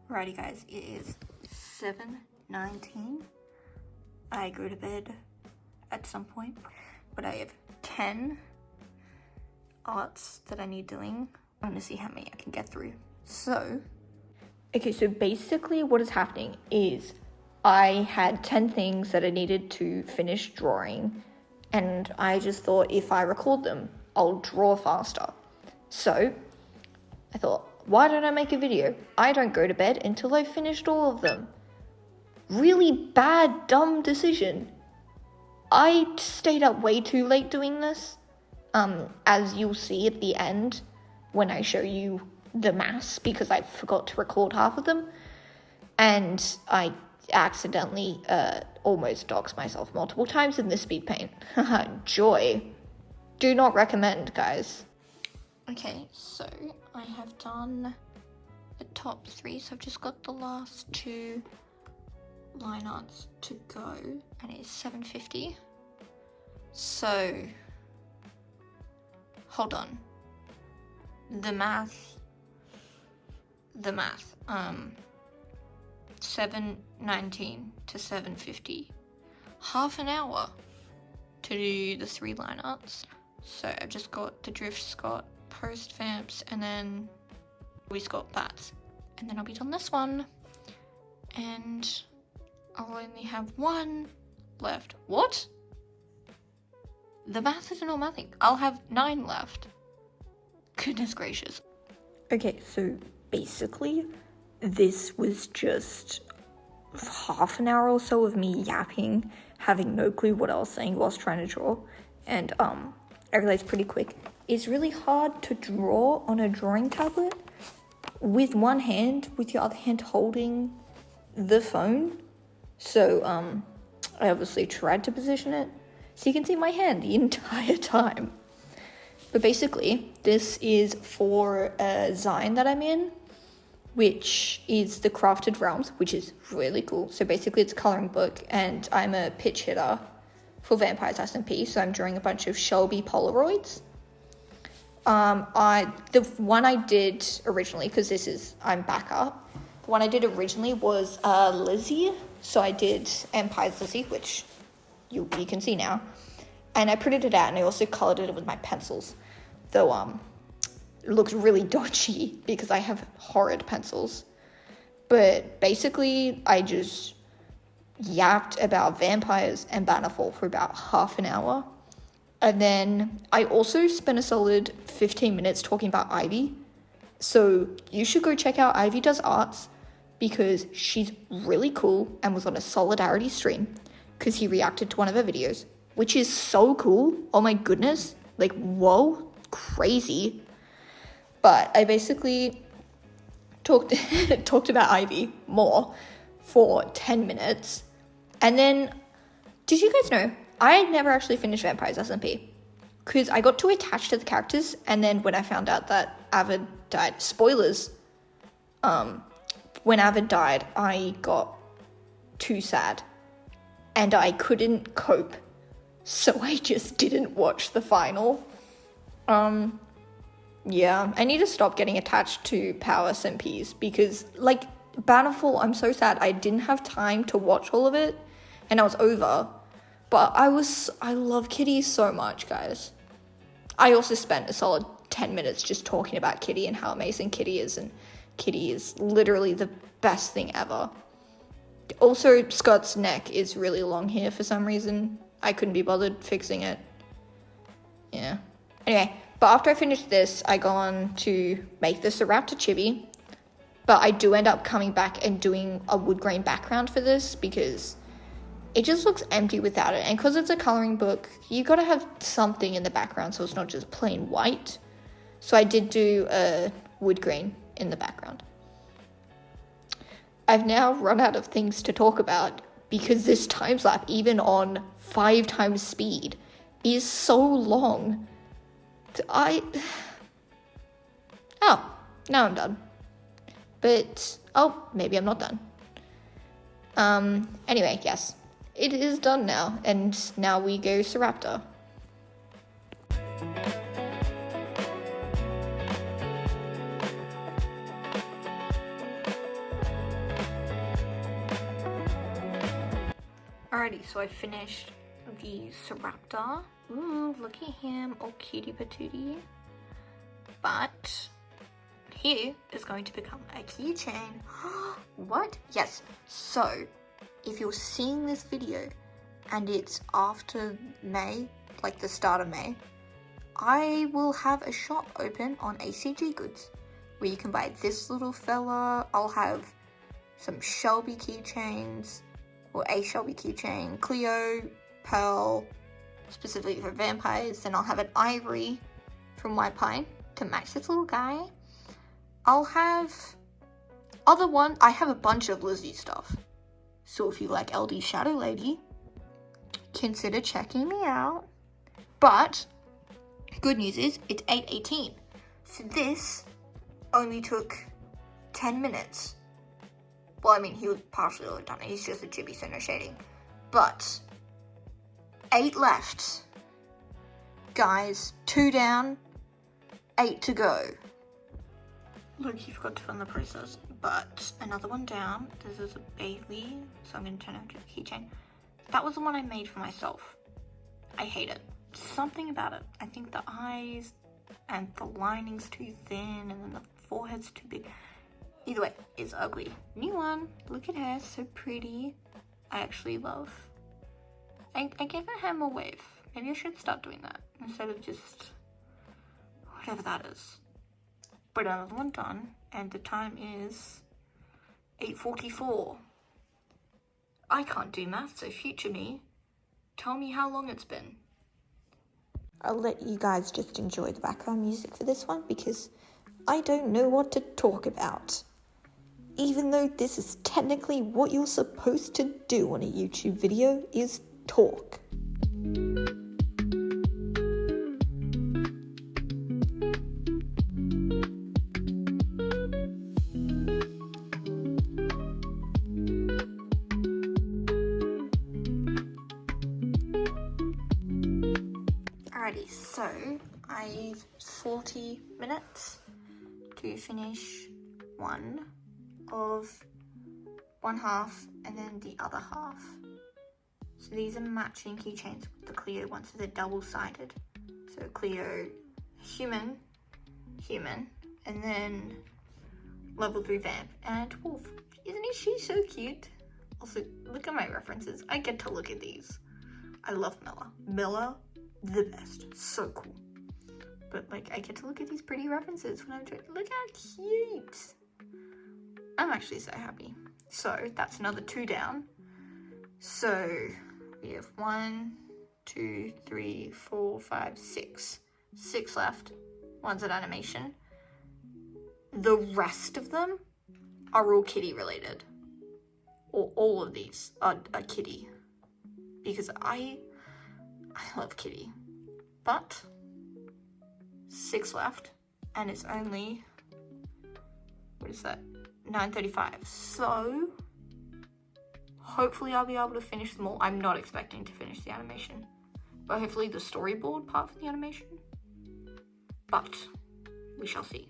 Alrighty guys, it is 7:19. I go to bed at some point, but I have 10 arts that I need doing. I'm gonna see how many I can get through. So basically what is happening is I had 10 things that I needed to finish drawing, and I just thought if I record them, I'll draw faster. So I thought, why don't I make a video? I don't go to bed until I've finished all of them. Really bad, dumb decision. I stayed up way too late doing this. As you'll see at the end when I show you the maths, because I forgot to record half of them. And I accidentally almost doxed myself multiple times in the speed paint. Joy. Do not recommend, guys. Okay, so I have done the top 3, so I've just got the last 2 line arts to go, and it's 7:50. So, hold on. The math, 7:19 to 7:50. Half an hour to do the 3 line arts. So I've just got the Drift Scott post vamps, and then we got that, and then I'll be done this one, and I'll only have 1 left. What? The math isn't all mathing. I'll have 9 left. Goodness gracious. Okay, so basically this was just half an hour or so of me yapping, having no clue what I was saying whilst trying to draw, and I realized pretty quick, it's really hard to draw on a drawing tablet with one hand, with your other hand holding the phone. So, I obviously tried to position it so you can see my hand the entire time. But basically, this is for a Zine that I'm in, which is the Crafted Realms, which is really cool. So basically it's a coloring book, and I'm a pitch hitter for Vampires SMP, so I'm drawing a bunch of Shelby Polaroids. The one I did originally, because I'm back up, the one I did originally was Lizzie, so I did Empire's Lizzie, which you can see now, and I printed it out, and I also colored it with my pencils, though it looks really dodgy because I have horrid pencils. But basically I just yapped about vampires and Bannerfall for about half an hour. And then I also spent a solid 15 minutes talking about Ivy. So you should go check out Ivy Does Arts, because she's really cool and was on a Solidarity stream because he reacted to one of her videos, which is so cool. Oh my goodness. Like, whoa, crazy. But I basically talked about Ivy more for 10 minutes. And then, did you guys know, I never actually finished Vampires SMP, because I got too attached to the characters, and then when I found out that Avid died, spoilers, when Avid died, I got too sad, and I couldn't cope, so I just didn't watch the final. Yeah, I need to stop getting attached to Power SMPs, because, like, Bannerfall, I'm so sad I didn't have time to watch all of it, and I was over. But I love Kitty so much, guys. I also spent a solid 10 minutes just talking about Kitty and how amazing Kitty is, and Kitty is literally the best thing ever. Also, Scott's neck is really long here for some reason. I couldn't be bothered fixing it. Yeah. Anyway, but after I finished this, I go on to make this a Raptor chibi. But I do end up coming back and doing a wood grain background for this, because it just looks empty without it. And because it's a coloring book, you gotta have something in the background so it's not just plain white. So I did do a wood grain in the background. I've now run out of things to talk about, because this time lapse, even on 5 times speed, is so long. Oh, now I'm done. But, maybe I'm not done. Anyway, yes. It is done now, and now we go to Raptor. Alrighty, so I finished the Saraptor. Ooh, look at him, all cutie patootie. But here is going to become a keychain. What? Yes. So, if you're seeing this video and it's after May, like the start of May, I will have a shop open on ACG Goods where you can buy this little fella. I'll have some Shelby keychains, or a Shelby keychain, Cleo, Pearl, specifically for vampires. Then I'll have an Ivory from White Pine to match this little guy. I'll have I have a bunch of Lizzie stuff. So if you like LD Shadow Lady, consider checking me out. But good news is it's 8:18. So this only took 10 minutes. Well, I mean, he was partially already done. He's just a chibi, so no shading. But 8 left. Guys, 2 down, 8 to go. Look, you forgot to film the process. But another one down. This is a Bailey, so I'm going to turn it into a keychain. That was the one I made for myself. I hate it. Something about it. I think the eyes and the lining's too thin, and then the forehead's too big. Either way, it's ugly. New one. Look at her, so pretty. I actually love. I gave her hair more wave. Maybe I should start doing that instead of just whatever that is. But another one done, and the time is 8:44. I can't do math, so future me, tell me how long it's been. I'll let you guys just enjoy the background music for this one because I don't know what to talk about. Even though this is technically what you're supposed to do on a YouTube video, is talk. Alrighty, so I've 40 minutes to finish one half and then the other half. So these are matching keychains with the Cleo ones, so they're double-sided. So Cleo, human, and then level 3 vamp and wolf. Isn't she so cute? Also, look at my references. I get to look at these. I love Mela. Mela, the best. So cool. But like, I get to look at these pretty references when I'm doing. Look how cute. I'm actually so happy. So that's another 2 down. So we have 1, 2, 3, 4, 5, 6. 6 left. One's an animation. The rest of them are all kitty related. Or all of these are kitty. Because I love kitty. But 6 left. And it's only, what is that? 9:35. So hopefully I'll be able to finish them all. I'm not expecting to finish the animation, but hopefully the storyboard part for the animation. But we shall see.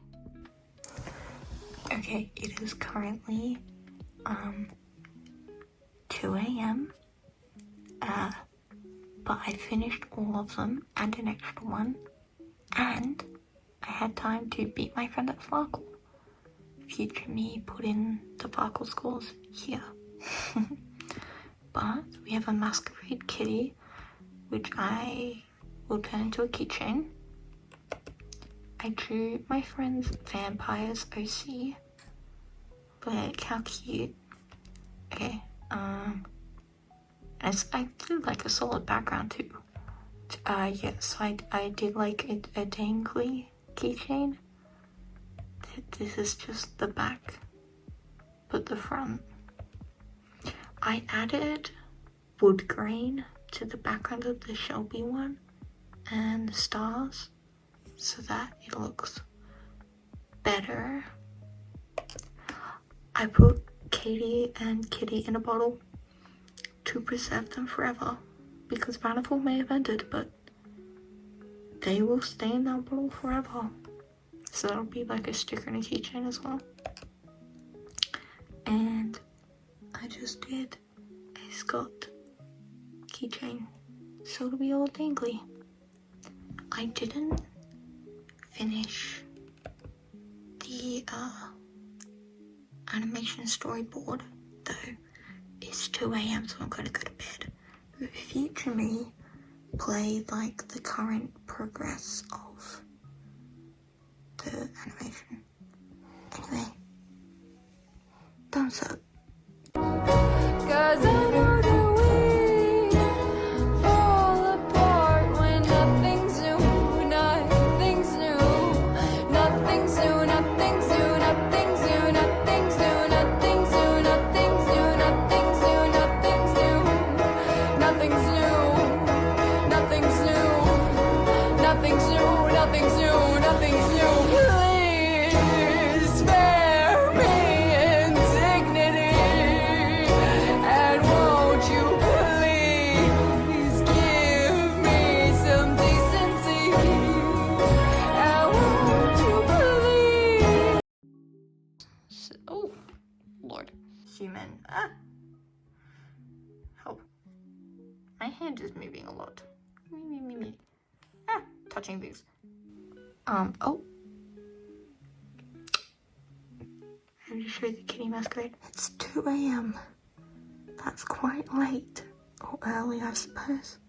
Okay, it is currently 2 a.m. But I finished all of them and an extra one, and I had time to beat my friend at Farkle. Future me put in the Farkle scores here. But we have a masquerade kitty, which I will turn into a keychain. I drew my friend's vampires OC. Look how cute. Okay, I did like a solid background too. Yes, I did like a dangly keychain. This is just the back, but the front. I added wood grain to the background of the Shelby one and the stars so that it looks better. I put Katie and Kitty in a bottle to preserve them forever because Bountiful may have ended, but they will stay in that bottle forever. So that'll be like a sticker and a keychain as well. And I just did a Scott keychain, so it'll be all dangly. I didn't finish the animation storyboard though. It's 2 a.m. so I'm gonna go to bed. Will future me play like the current progress of the animation? Anyway, thumbs up. 'Cause I know that we fall apart when nothing's new, nothing's new, nothing's new, nothing's new, nothing's new, nothing's new, nothing's new, nothing's new, nothing's new, nothing's new, nothing's new, nothing's new, nothing's new, nothing's new, nothing's new. Please spare me indignity, and won't you please give me some decency, and won't you please. Oh, Lord. Human. Help. My hand is moving a lot. Me. Touching things. Oh. Let me just show you the kitty masquerade. It's 2 a.m. That's quite late. Or early, I suppose.